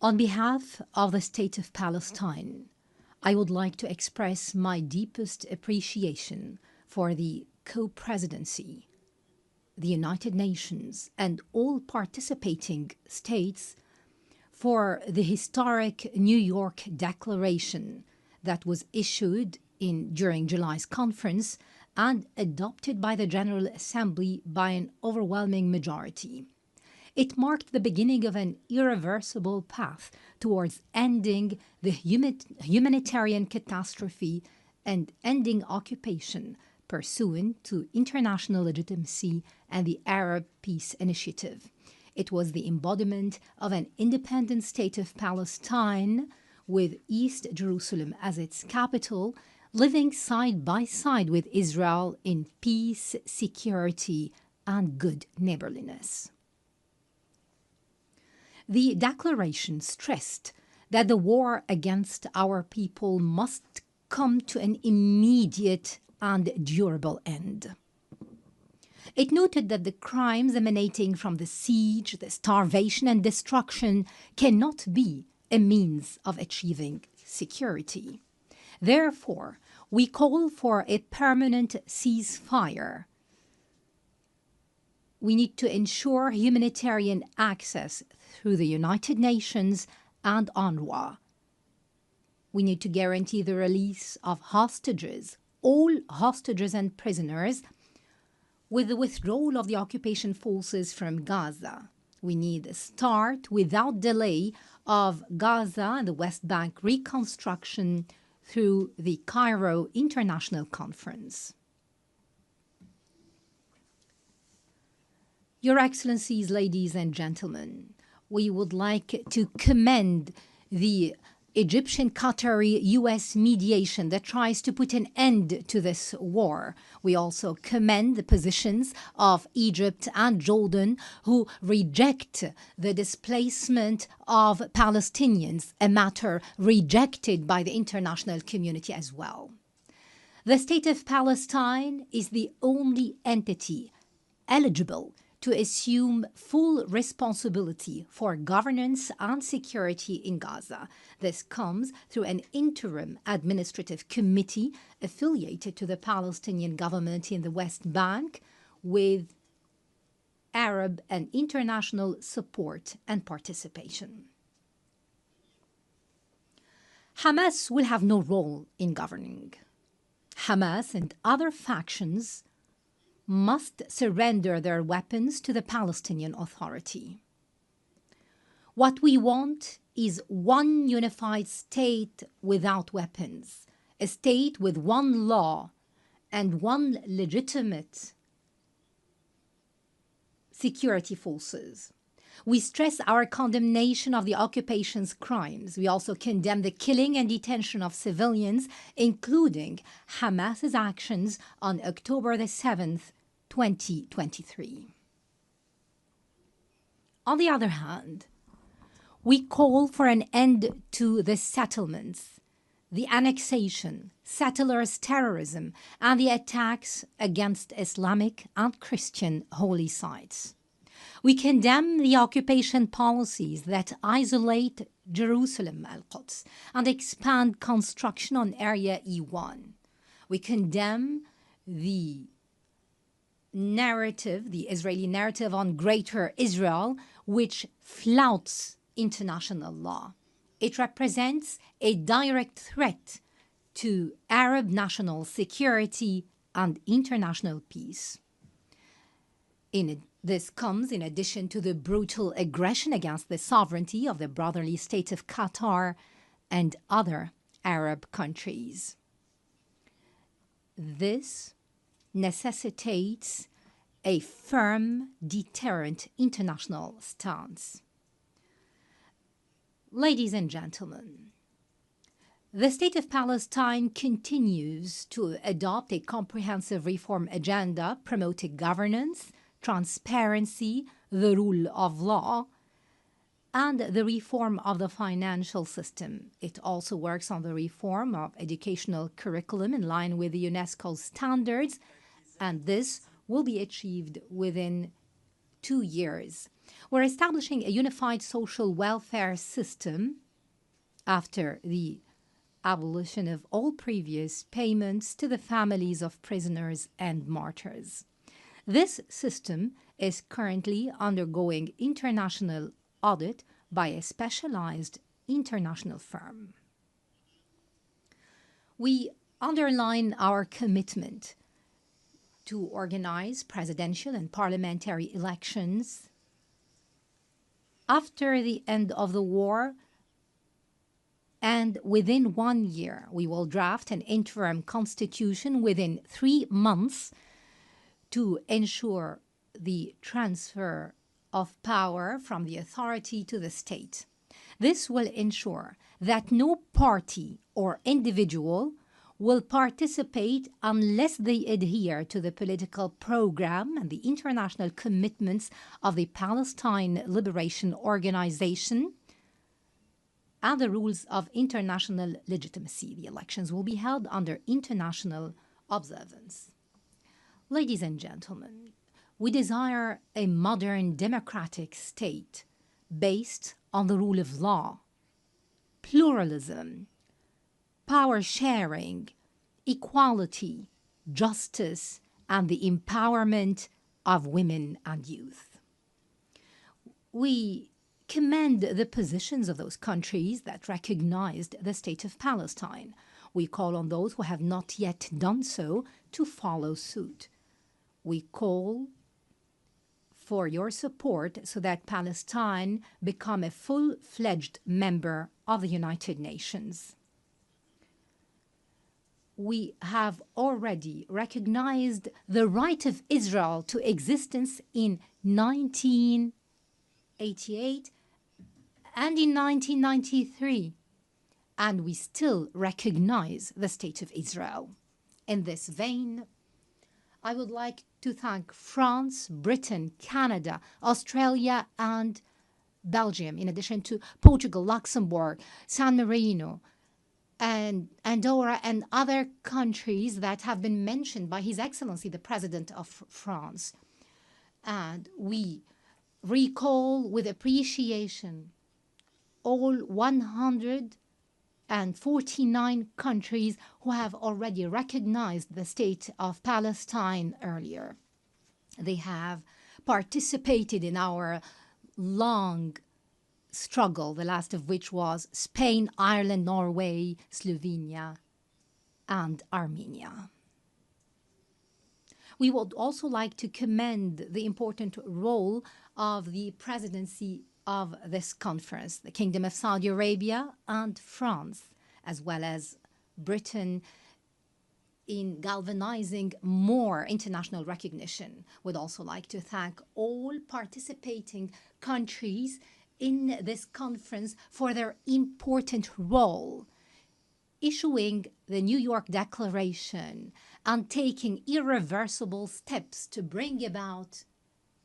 On behalf of the State of Palestine, I would like to express my deepest appreciation for the co-presidency, the United Nations, and all participating states for the historic New York Declaration that was issued during July's conference and adopted by the General Assembly by an overwhelming majority. It marked the beginning of an irreversible path towards ending the humanitarian catastrophe and ending occupation pursuant to international legitimacy and the Arab Peace Initiative. It was the embodiment of an independent state of Palestine with East Jerusalem as its capital, living side by side with Israel in peace, security, and good neighborliness. The declaration stressed that the war against our people must come to an immediate and durable end. It noted that the crimes emanating from the siege, the starvation, and destruction cannot be a means of achieving security. Therefore, we call for a permanent ceasefire. We need to ensure humanitarian access through the United Nations and UNRWA. We need to guarantee the release of hostages, all hostages and prisoners, with the withdrawal of the occupation forces from Gaza. We need a start without delay of Gaza and the West Bank reconstruction through the Cairo International Conference. Your Excellencies, ladies and gentlemen, we would like to commend the Egyptian-Qatari-U.S. mediation that tries to put an end to this war. We also commend the positions of Egypt and Jordan, who reject the displacement of Palestinians, a matter rejected by the international community as well. The State of Palestine is the only entity eligible to assume full responsibility for governance and security in Gaza. This comes through an interim administrative committee affiliated to the Palestinian government in the West Bank with Arab and international support and participation. Hamas will have no role in governing. Hamas and other factions must surrender their weapons to the Palestinian Authority. What we want is one unified state without weapons, a state with one law and one legitimate security forces. We stress our condemnation of the occupation's crimes. We also condemn the killing and detention of civilians, including Hamas's actions on October the 7th, 2023. On the other hand, we call for an end to the settlements, the annexation, settlers' terrorism, and the attacks against Islamic and Christian holy sites. We condemn the occupation policies that isolate Jerusalem, Al-Quds, and expand construction on Area E1. We condemn the Israeli narrative on Greater Israel, which flouts international law. It represents a direct threat to Arab national security and international peace. This comes in addition to the brutal aggression against the sovereignty of the brotherly state of Qatar and other Arab countries. This necessitates a firm, deterrent international stance. Ladies and gentlemen, the State of Palestine continues to adopt a comprehensive reform agenda promoting governance, transparency, the rule of law, and the reform of the financial system. It also works on the reform of educational curriculum in line with the UNESCO standards, and this will be achieved within 2 years. We're establishing a unified social welfare system after the abolition of all previous payments to the families of prisoners and martyrs. This system is currently undergoing international audit by a specialized international firm. We underline our commitment to organize presidential and parliamentary elections after the end of the war, and within 1 year. We will draft an interim constitution within 3 months to ensure the transfer of power from the authority to the state. This will ensure that no party or individual will participate unless they adhere to the political program and the international commitments of the Palestine Liberation Organization and the rules of international legitimacy. The elections will be held under international observance. Ladies and gentlemen, we desire a modern democratic state based on the rule of law, pluralism, power sharing, equality, justice, and the empowerment of women and youth. We commend the positions of those countries that recognized the state of Palestine. We call on those who have not yet done so to follow suit. We call for your support so that Palestine become a full-fledged member of the United Nations. We have already recognized the right of Israel to existence in 1988 and in 1993, and we still recognize the State of Israel. In this vein, I would like to thank France, Britain, Canada, Australia, and Belgium, in addition to Portugal, Luxembourg, San Marino, and Andorra, and other countries that have been mentioned by His Excellency, the President of France. And we recall with appreciation all 149 countries who have already recognized the state of Palestine earlier. They have participated in our long struggle, the last of which was Spain, Ireland, Norway, Slovenia, and Armenia. We would also like to commend the important role of the presidency of this conference, the Kingdom of Saudi Arabia and France, as well as Britain, in galvanizing more international recognition. We'd also like to thank all participating countries in this conference for their important role, issuing the New York Declaration and taking irreversible steps to bring about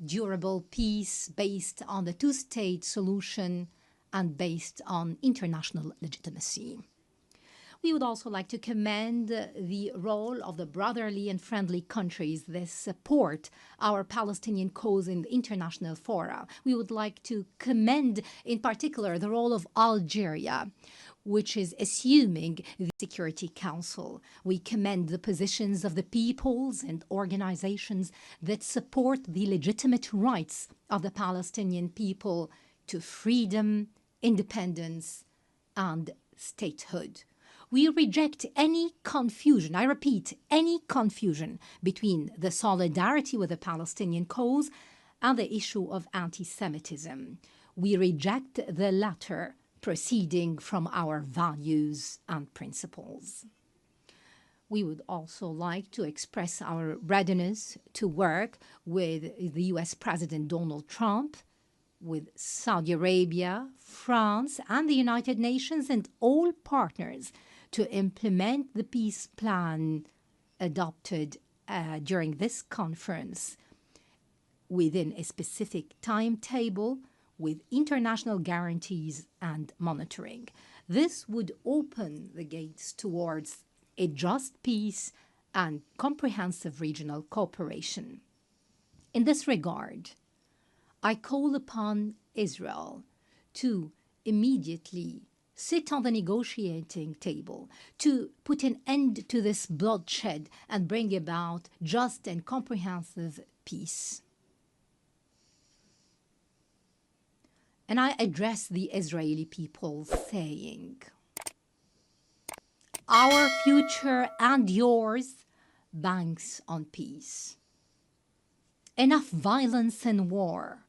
durable peace based on the two-state solution and based on international legitimacy. We would also like to commend the role of the brotherly and friendly countries that support our Palestinian cause in the international fora. We would like to commend, in particular, the role of Algeria, which is assuming the Security Council. We commend the positions of the peoples and organizations that support the legitimate rights of the Palestinian people to freedom, independence, and statehood. We reject any confusion, I repeat, any confusion between the solidarity with the Palestinian cause and the issue of anti-Semitism. We reject the latter, proceeding from our values and principles. We would also like to express our readiness to work with the US President Donald Trump, with Saudi Arabia, France, and the United Nations, and all partners to implement the peace plan adopted during this conference within a specific timetable with international guarantees and monitoring. This would open the gates towards a just peace and comprehensive regional cooperation. In this regard, I call upon Israel to immediately sit on the negotiating table, to put an end to this bloodshed and bring about just and comprehensive peace. And I address the Israeli people saying, our future and yours banks on peace. Enough violence and war.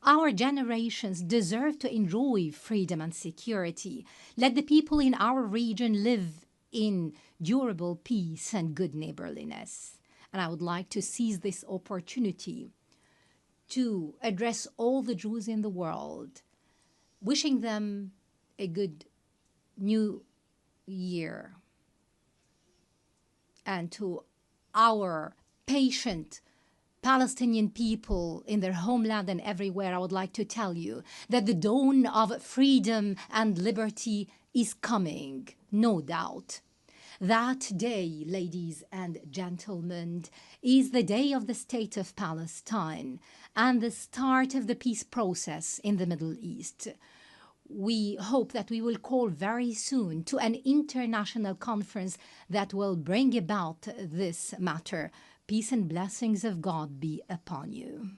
Our generations deserve to enjoy freedom and security. Let the people in our region live in durable peace and good neighborliness. And I would like to seize this opportunity to address all the Jews in the world, wishing them a good new year. And to our patient Palestinian people in their homeland and everywhere, I would like to tell you that the dawn of freedom and liberty is coming, no doubt. That day, ladies and gentlemen, is the day of the State of Palestine and the start of the peace process in the Middle East. We hope that we will call very soon to an international conference that will bring about this matter. Peace and blessings of God be upon you.